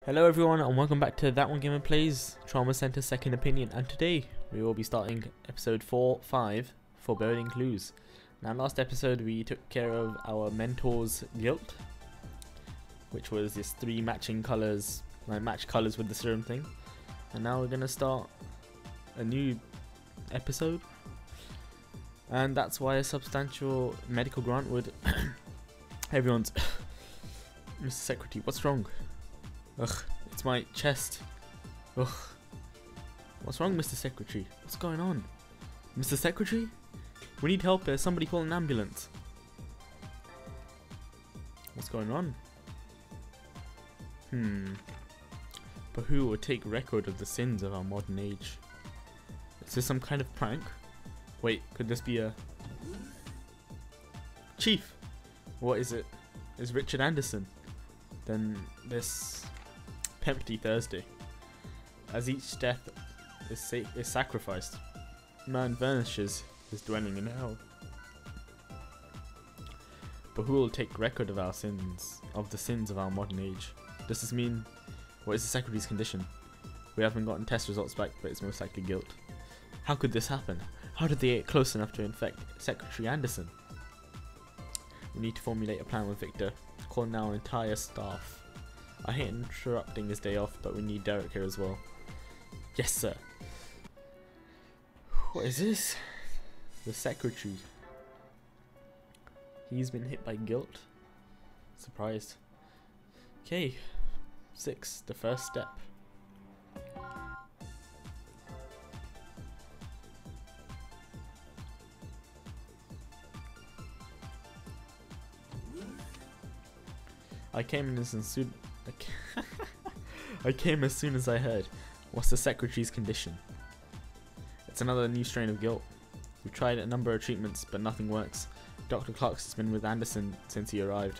Hello everyone and welcome back to That One Gamer Plays Trauma Center Second Opinion, and today we will be starting episode 4-5, Foreboding Clues. Now last episode we took care of our mentor's guilt, which was this 3 matching colours, like match colours with the serum thing, and now we're going to start a new episode, and that's why a substantial medical grant would everyone's Mr. Secretary, what's wrong? Ugh, it's my chest. Ugh. What's wrong, Mr. Secretary? What's going on? Mr. Secretary? We need help here. Somebody call an ambulance. What's going on? But who will take record of the sins of our modern age? Is this some kind of prank? Wait, could this be a... Chief! What is it? Is Richard Anderson? Then this... Empty Thursday. As each death is sacrificed, man vanishes his dwelling in hell. But who will take record of our sins, of the sins of our modern age? Does this mean, what is the Secretary's condition? We haven't gotten test results back, but it's most likely guilt. How could this happen? How did they get close enough to infect Secretary Anderson? We need to formulate a plan with Victor, calling our entire staff. I hate interrupting his day off, but we need Derek here as well. Yes, sir. What is this? The Secretary. He's been hit by guilt. Surprised. Okay. 6. The first step. I came as soon as I heard. What's the Secretary's condition? It's another new strain of guilt. We've tried a number of treatments, but nothing works. Dr. Clarks has been with Anderson since he arrived.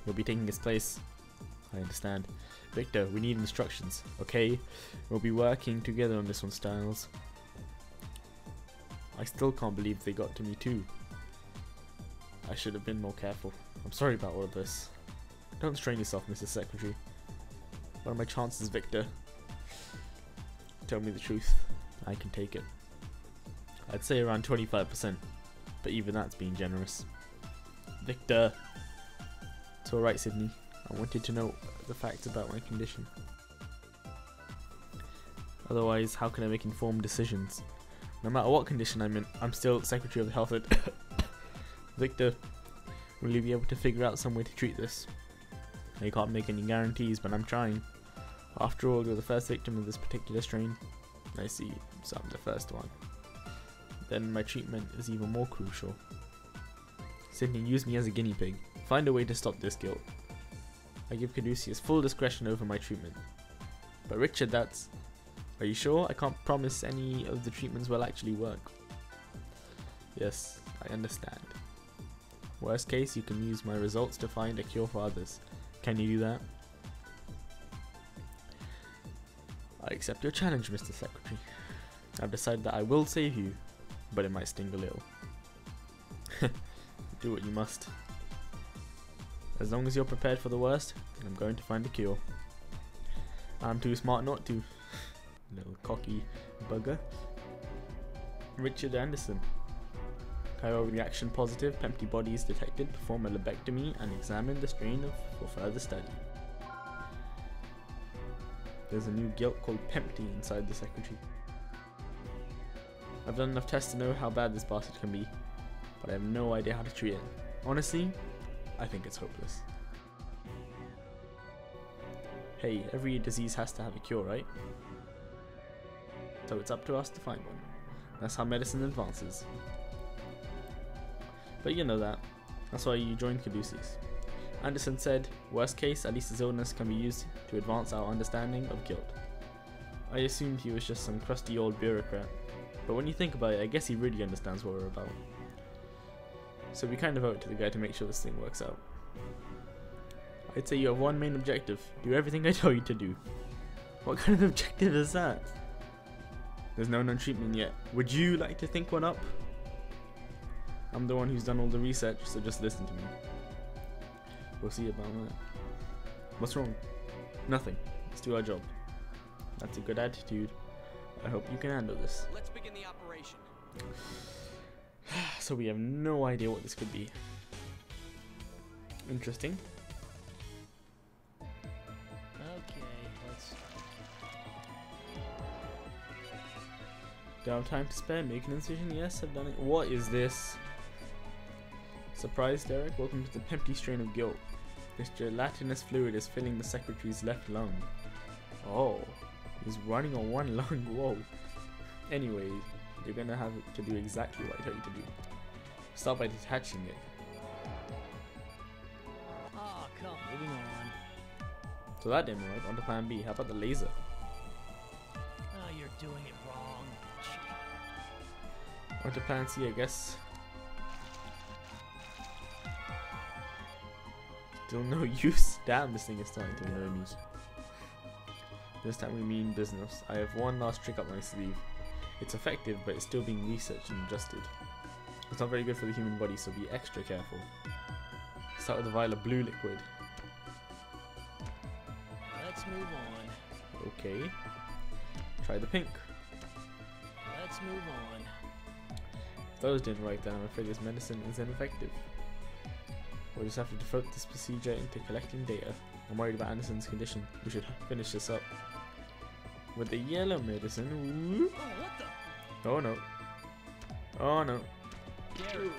He'll be taking his place. I understand. Victor, we need instructions, okay? We'll be working together on this one, Styles. I still can't believe they got to me too. I should have been more careful. I'm sorry about all of this. Don't strain yourself, Mr. Secretary. What are my chances, Victor? Tell me the truth. I can take it. I'd say around 25%, but even that's being generous. Victor! It's alright, Sydney. I wanted to know the facts about my condition. Otherwise, how can I make informed decisions? No matter what condition I'm in, I'm still Secretary of the Health. Victor, will you be able to figure out some way to treat this? I can't make any guarantees, but I'm trying. After all, you're the first victim of this particular strain. I see, so I'm the first one. Then my treatment is even more crucial. Sydney, use me as a guinea pig. Find a way to stop this guilt. I give Caduceus full discretion over my treatment. But Richard, that's... Are you sure? I can't promise any of the treatments will actually work. Yes, I understand. Worst case, you can use my results to find a cure for others. Can you do that? I accept your challenge, Mr. Secretary. I've decided that I will save you, but it might sting a little. Do what you must. As long as you're prepared for the worst, then I'm going to find a cure. I'm too smart not to. Little cocky bugger. Richard Anderson. Chiral reaction positive, empty bodies detected, perform a lobectomy and examine the strain for further study. There's a new guilt called Pempty inside the Secretary. I've done enough tests to know how bad this bastard can be, but I have no idea how to treat it. Honestly, I think it's hopeless. Hey, every disease has to have a cure, right? So it's up to us to find one. That's how medicine advances. But you know that. That's why you joined Caduceus. Anderson said, worst case, at least his illness can be used to advance our understanding of guilt. I assumed he was just some crusty old bureaucrat, but when you think about it, I guess he really understands what we're about. So we kind of owe it to the guy to make sure this thing works out. I'd say you have one main objective: do everything I tell you to do. What kind of objective is that? There's no known treatment yet. Would you like to think one up? I'm the one who's done all the research, so just listen to me. We'll see about that. What's wrong? Nothing. Let's do our job. That's a good attitude. I hope you can handle this. Let's begin the operation. So we have no idea what this could be. Interesting. Okay, let's. Do I have time to spare? Make an incision? Yes, I've done it. What is this? Surprise, Derek. Welcome to the empty strain of guilt. This gelatinous fluid is filling the secretary's left lung. Oh, he's running on one lung. Whoa. Anyways, you're gonna have to do exactly what I told you to do. Start by detaching it. Oh, come. Moving on. So that didn't work. On to plan B. How about the laser? Oh, you're doing it wrong. On to plan C, I guess. Still no use. Damn, this thing is starting to annoy me. This time we mean business. I have one last trick up my sleeve. It's effective, but it's still being researched and adjusted. It's not very good for the human body, so be extra careful. Start with a vial of blue liquid. Let's move on. Okay. Try the pink. Let's move on. If those didn't work, then I'm afraid this medicine is ineffective. We'll just have to devote this procedure into collecting data. I'm worried about Anderson's condition. We should finish this up. With the yellow medicine. Whoop. Oh, what the? Oh no. Oh no. Gary.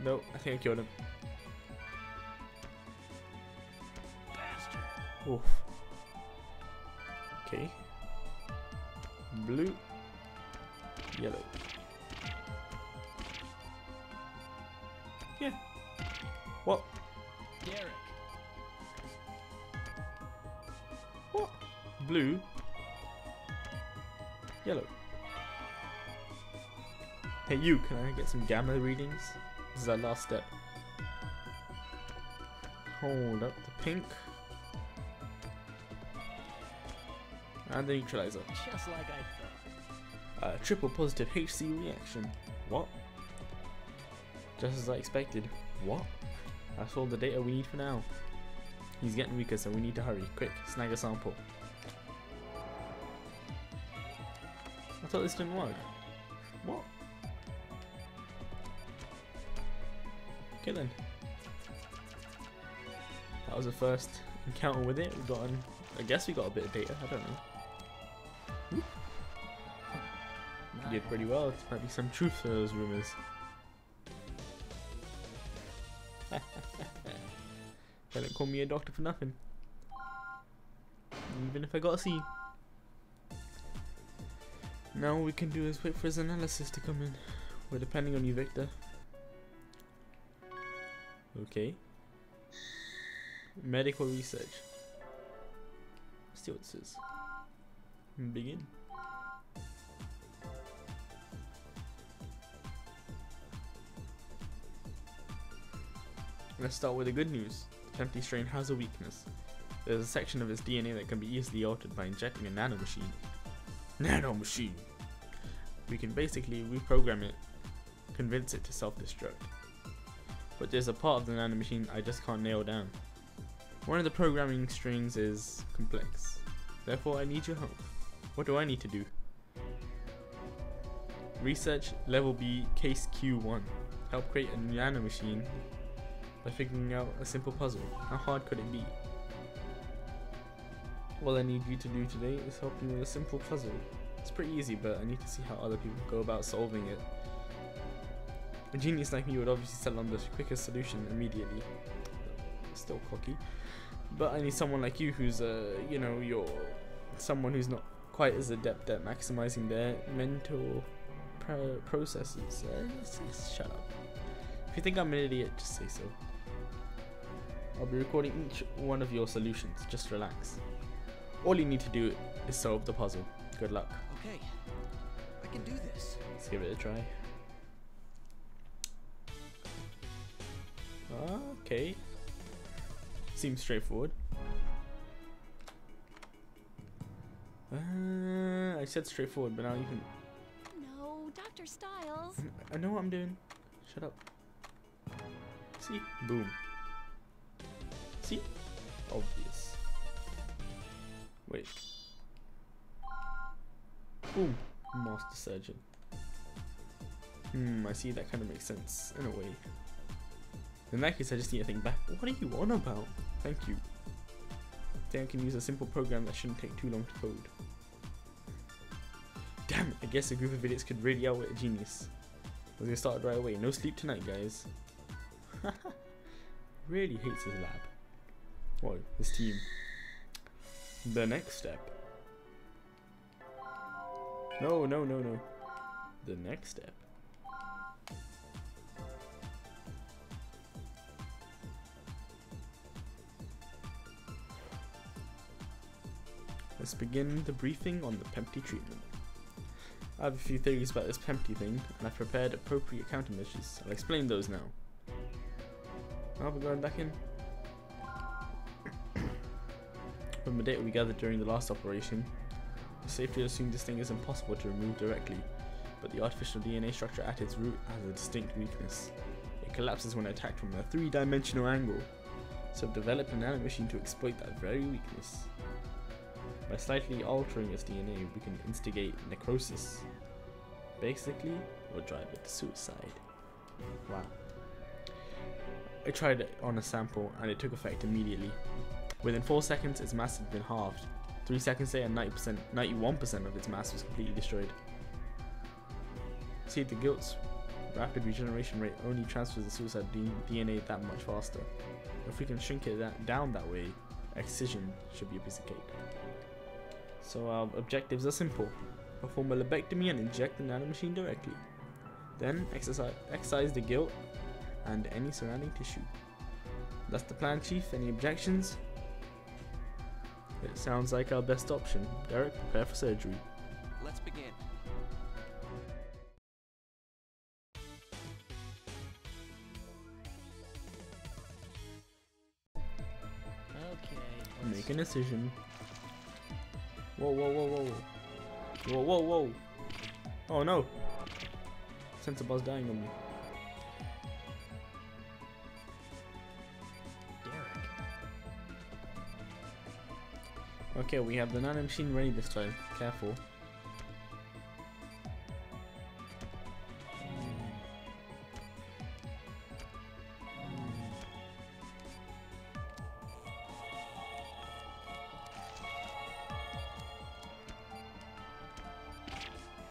No, I think I killed him. Bastard. Oof. Okay. Blue. Yellow. Yeah. What? Derek. What? Blue. Yellow. Hey you, can I get some gamma readings? This is our last step. Hold up the pink. And the neutralizer. Just like I thought. Triple positive HC reaction. What? Just as I expected. What? That's all the data we need for now. He's getting weaker, so we need to hurry. Quick, snag a sample. I thought this didn't work. What? Okay then. That was the first encounter with it. We got an, I guess we got a bit of data. I don't know. We did pretty well. There might be some truth to those rumors. They don't call me a doctor for nothing. Even if I got a C. Now all we can do is wait for his analysis to come in. We're depending on you, Victor. Okay. Medical research. Let's see what this is. Begin. Let's start with the good news. The empty strain has a weakness. There's a section of its DNA that can be easily altered by injecting a nanomachine. Nanomachine! We can basically reprogram it, convince it to self-destruct. But there's a part of the nanomachine I just can't nail down. One of the programming strings is complex. Therefore I need your help. What do I need to do? Research level B case Q1. Help create a nanomachine by figuring out a simple puzzle. How hard could it be? All I need you to do today is help me with a simple puzzle. It's pretty easy, but I need to see how other people go about solving it. A genius like me would obviously settle on the quickest solution immediately. Still cocky. But I need someone like you who's, you know, you're someone who's not quite as adept at maximizing their mental processes. Shut up. If you think I'm an idiot, just say so. I'll be recording each one of your solutions. Just relax. All you need to do is solve the puzzle. Good luck. Okay, I can do this. Let's give it a try. Okay. Seems straightforward. I said straightforward, but now you can. No, Dr. Styles. I know what I'm doing. Shut up. See? Boom. See? Obvious. Wait. Ooh, Master Surgeon. I see, that kind of makes sense in a way. In that case, I just need to think back. What are you on about? Thank you. I can use a simple program that shouldn't take too long to code. Damn it, I guess a group of idiots could really outwit a genius. I was gonna start right away. No sleep tonight, guys. Really hates his lab. Whoa, his team. The next step. No. The next step. Let's begin the briefing on the Pempty treatment. I have a few theories about this Pempty thing, and I've prepared appropriate countermeasures. I'll explain those now. Are we going back in? From the data we gathered during the last operation, it's safe to assume this thing is impossible to remove directly, but the artificial DNA structure at its root has a distinct weakness. It collapses when attacked from a 3-dimensional angle, so I've developed a nanomachine to exploit that very weakness. By slightly altering its DNA, we can instigate necrosis. Basically, or drive it to suicide. Wow. I tried it on a sample and it took effect immediately. Within 4 seconds, its mass had been halved. 3 seconds later, 91% of its mass was completely destroyed. See, the guilt's rapid regeneration rate only transfers the suicide DNA that much faster. If we can shrink it down that way, excision should be a piece of cake. So our objectives are simple. Perform a lobectomy and inject the nanomachine directly. Then excise the guilt and any surrounding tissue. That's the plan, Chief. Any objections? It sounds like our best option. Derek, prepare for surgery. Let's begin. Okay. Make an incision. Whoa. Oh no! Sensor bar's dying on me. Derek. Okay, we have the nanomachine ready this time. Careful.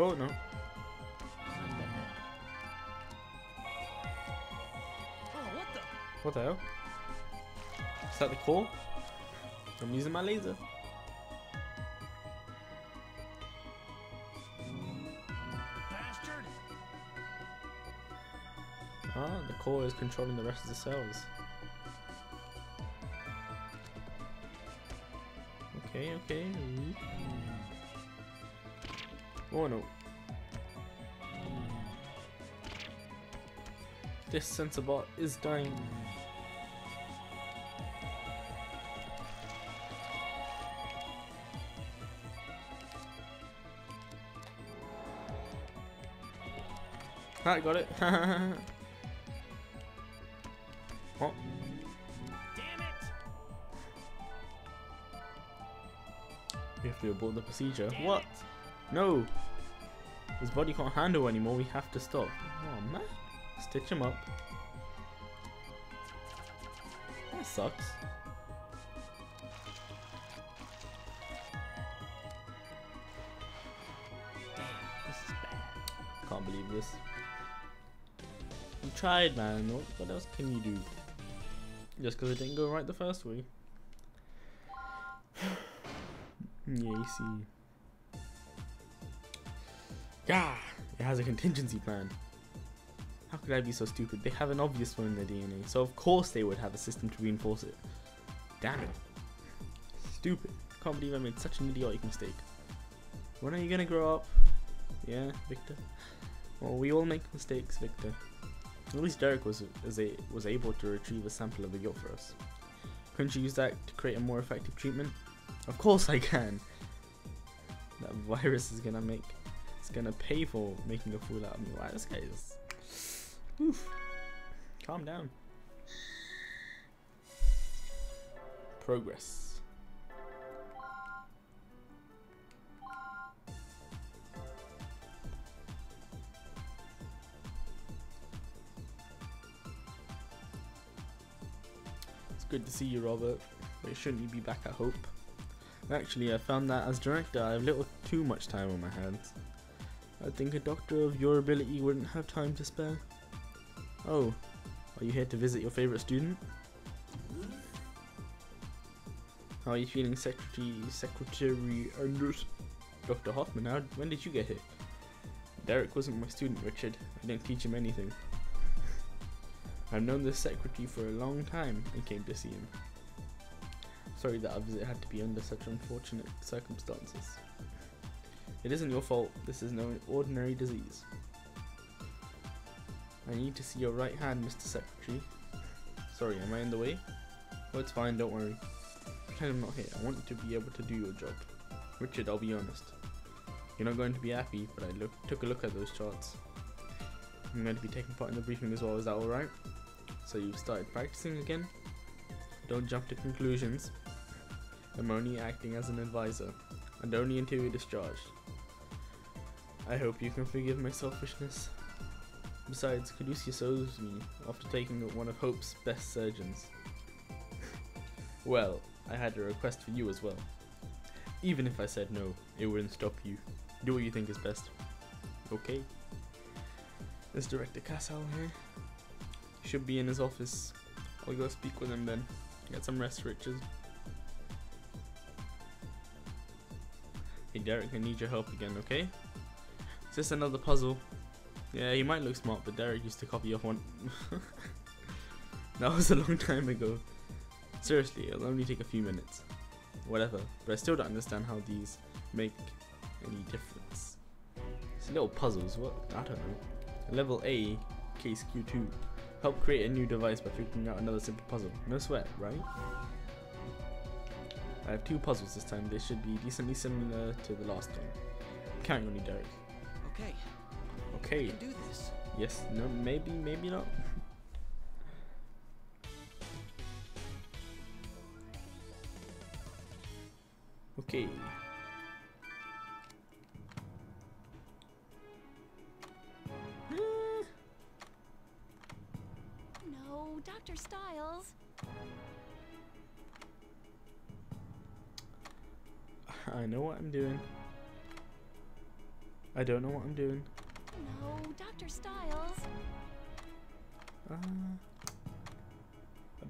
Oh no. Oh, what the? What the hell? Is that the core? I'm using my laser. Bastard! Ah, the core is controlling the rest of the cells. Okay. Oh no. This sensor bot is dying. I got it. Oh. Damn it! We have to abort the procedure. Damn What? it. No! His body can't handle anymore, we have to stop. Oh man. Stitch him up. That sucks. Damn, this is bad. Can't believe this. You tried, man. What else can you do? Just because it didn't go right the first way. Yeah, you see. Yeah, it has a contingency plan. How could I be so stupid? They have an obvious one in their DNA, so of course they would have a system to reinforce it. Damn it. Stupid. Can't believe I made such an idiotic mistake. When are you gonna grow up? Yeah, Victor? Well, we all make mistakes, Victor. At least Derek was able to retrieve a sample of the guilt for us. Couldn't you use that to create a more effective treatment? Of course I can! That virus is gonna pay for making a fool out of me. Wow, this guy is... Oof. Calm down. Progress. Good to see you, Robert. But shouldn't you be back at Hope? Actually, I found that as director I have little too much time on my hands. I think a doctor of your ability wouldn't have time to spare. Oh, are you here to visit your favorite student? How are you feeling, Secretary Anders? Dr. Hoffman, when did you get here? Derek wasn't my student, Richard. I didn't teach him anything. I've known this secretary for a long time and came to see him. Sorry that our visit had to be under such unfortunate circumstances. It isn't your fault. This is no ordinary disease. I need to see your right hand, Mr. Secretary. Sorry, am I in the way? Oh, it's fine, don't worry. Pretend I'm not here. I want you to be able to do your job. Richard, I'll be honest. You're not going to be happy, but I took a look at those charts. I'm going to be taking part in the briefing as well, is that alright? So you've started practicing again? Don't jump to conclusions. I'm only acting as an advisor, and only until you're discharged. I hope you can forgive my selfishness. Besides, Caduceus owes me after taking one of Hope's best surgeons. Well, I had a request for you as well. Even if I said no, it wouldn't stop you. Do what you think is best. Okay. There's Director Casal here. He should be in his office. I'll go speak with him then. Get some rest, Richard. Hey Derek, I need your help again, okay? Is this another puzzle? Yeah, he might look smart, but Derek used to copy off one. That was a long time ago. Seriously, it'll only take a few minutes. Whatever, but I still don't understand how these make any difference. It's little puzzles, what? I don't know. Level A, case Q2. Help create a new device by figuring out another simple puzzle. No sweat, right? I have 2 puzzles this time. They should be decently similar to the last one. I'm counting on you, Derek. Okay. Okay. I can do this. Yes, no, maybe, maybe not. Okay. No, Dr. Styles. I know what I'm doing. I don't know what I'm doing. No, Dr. Styles. I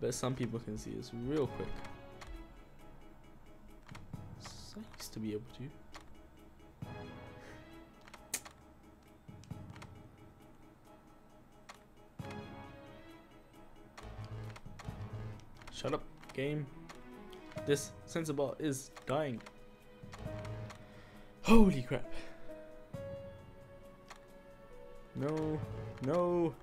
bet some people can see this real quick. So I used to be able to. Shut up, game. This Sensibot is dying. Holy crap. No, no.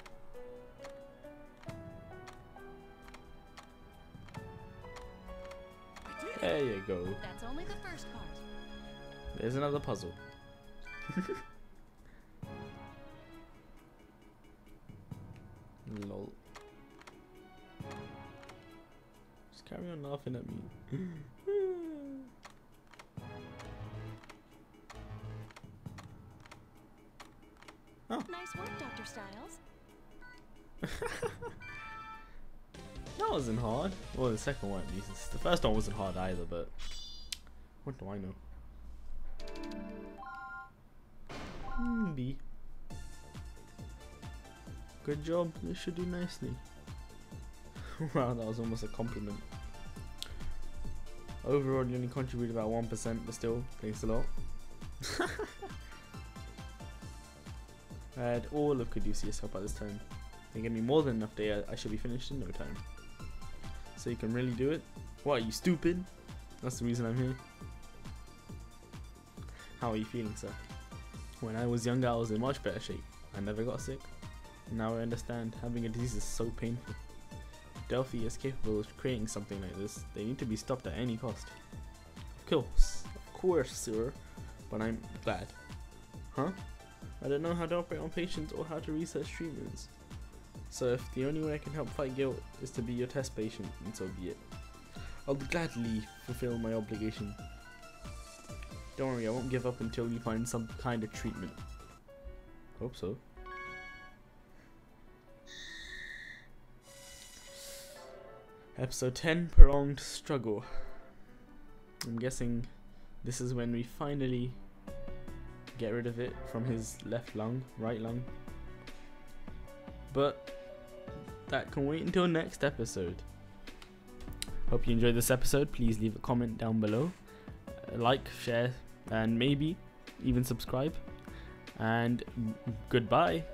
There you go. That's only the first part. There's another puzzle. Lol. Just carry on laughing at me. Oh. Nice work, Dr. Styles. That wasn't hard. Well, the second one at least. The first one wasn't hard either, but what do I know? B. Good job. This should do nicely. Wow, that was almost a compliment. Overall, you only contributed about 1%, but still, thanks a lot. I had all of Caduceus help at this time. They gave me more than enough data. I should be finished in no time. So you can really do it? What, are you stupid? That's the reason I'm here. How are you feeling, sir? When I was younger, I was in much better shape. I never got sick. Now I understand, having a disease is so painful. If Delphi is capable of creating something like this, they need to be stopped at any cost. Of course, sir. But I'm glad. Huh? I don't know how to operate on patients or how to research treatments. So if the only way I can help fight guilt is to be your test patient, then so be it. I'll gladly fulfill my obligation. Don't worry, I won't give up until you find some kind of treatment. Hope so. Episode 10, Prolonged Struggle. I'm guessing this is when we finally get rid of it from his left lung, right lung. But that can wait until next episode. Hope you enjoyed this episode. Please leave a comment down below. Like, share, and maybe even subscribe. And goodbye.